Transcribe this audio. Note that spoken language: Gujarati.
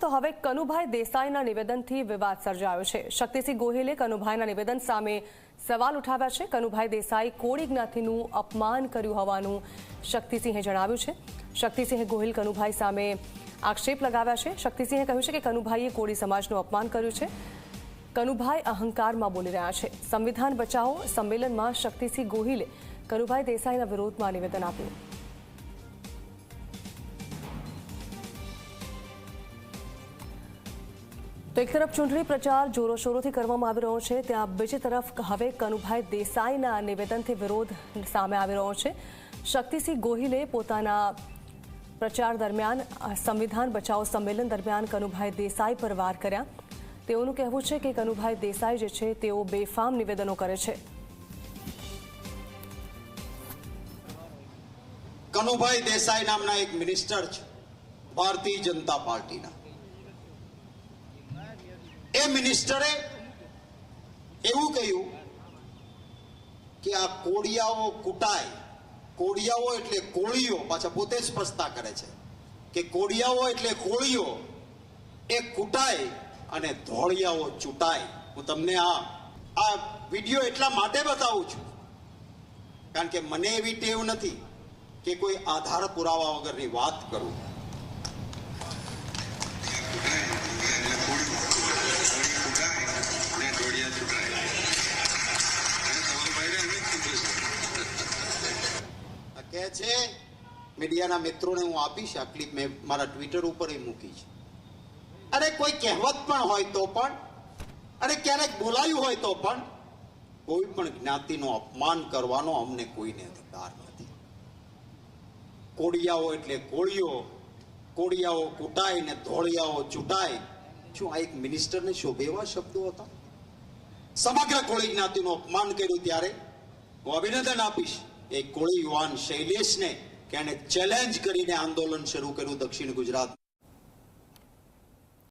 તો હવે કનુભાઈ દેસાઈના નિવેદનથી વિવાદ સર્જાયો છે। શક્તિસિંહ ગોહિલે કનુભાઈના નિવેદન સામે સવાલ ઉઠાવ્યા છે। કનુભાઈ દેસાઈ કોળી જ્ઞાતિનું અપમાન કર્યું હોવાનું શક્તિસિંહે જણાવ્યું છે। શક્તિસિંહ ગોહિલ કનુભાઈ સામે આક્ષેપ લગાવ્યા છે। શક્તિસિંહે કહ્યું છે કે કનુભાઈએ કોળી સમાજનું અપમાન કર્યું છે। કનુભાઈ અહંકારમાં બોલી રહ્યા છે। સંવિધાન બચાવો સંમેલનમાં શક્તિસિંહ ગોહિલે કનુભાઈ દેસાઈના વિરોધમાં નિવેદન આપ્યું। તો એક તરફ ચૂંટણી પ્રચાર જોરોશોરોથી કરવામાં આવી રહ્યો છે, ત્યાં બીજી તરફ હવે કનુભાઈ દેસાઈના નિવેદનથી વિરોધ સામે આવી રહ્યો છે। શક્તિસિંહ ગોહિલે પોતાના પ્રચાર દરમિયાન સંવિધાન બચાવો સંમેલન દરમિયાન કનુભાઈ દેસાઈ પર વાર કર્યા। તેઓનું કહેવું છે કે કનુભાઈ દેસાઈ જે છે તેઓ બેફામ નિવેદનો કરે છે। કનુભાઈ દેસાઈ નામના એક મિનિસ્ટર છે ભારતીય જનતા પાર્ટીના। એ મિનિસ્ટરે એવું કહ્યું કે આ કોળિયાઓ કૂટાય, કોળિયાઓ એટલે કોળીઓ, પાછા પોતે સ્પષ્ટતા કરે છે કે કોળિયાઓ એટલે કોળીઓ એ કૂટાય અને ધોળિયાઓ ચૂંટાય। હું તમને આ વિડીયો એટલા માટે બતાવું છું કારણ કે મને એવી ટેવ નથી કે કોઈ આધાર પુરાવા વગરની વાત કરું। કહે છે મીડિયાના મિત્રોને હું આપીશ આ ક્લિપ, મેં મારા ટ્વિટર ઉપર એ મૂકી છે। અરે કોઈ કહેવત પણ હોય તો પણ, અરે ક્યારેક બોલાયું હોય તો પણ કોઈ પણ જ્ઞાતિનું અપમાન કરવાનો અમને કોઈને અધિકાર નથી। કોળિયાઓ એટલે કોળીઓ, કોળિયાઓ કૂટાય ને ધોળિયાઓ ચૂંટાય। શું આ એક મિનિસ્ટરને શોભે એવા શબ્દો હતા? સમગ્ર કોળી જ્ઞાતિનું અપમાન કર્યું ત્યારે હું અભિનંદન આપીશ એ કોળી યુવાન શૈલેષને કે એને ચેલેન્જ કરીને આંદોલન શરૂ કર્યું દક્ષિણ ગુજરાત।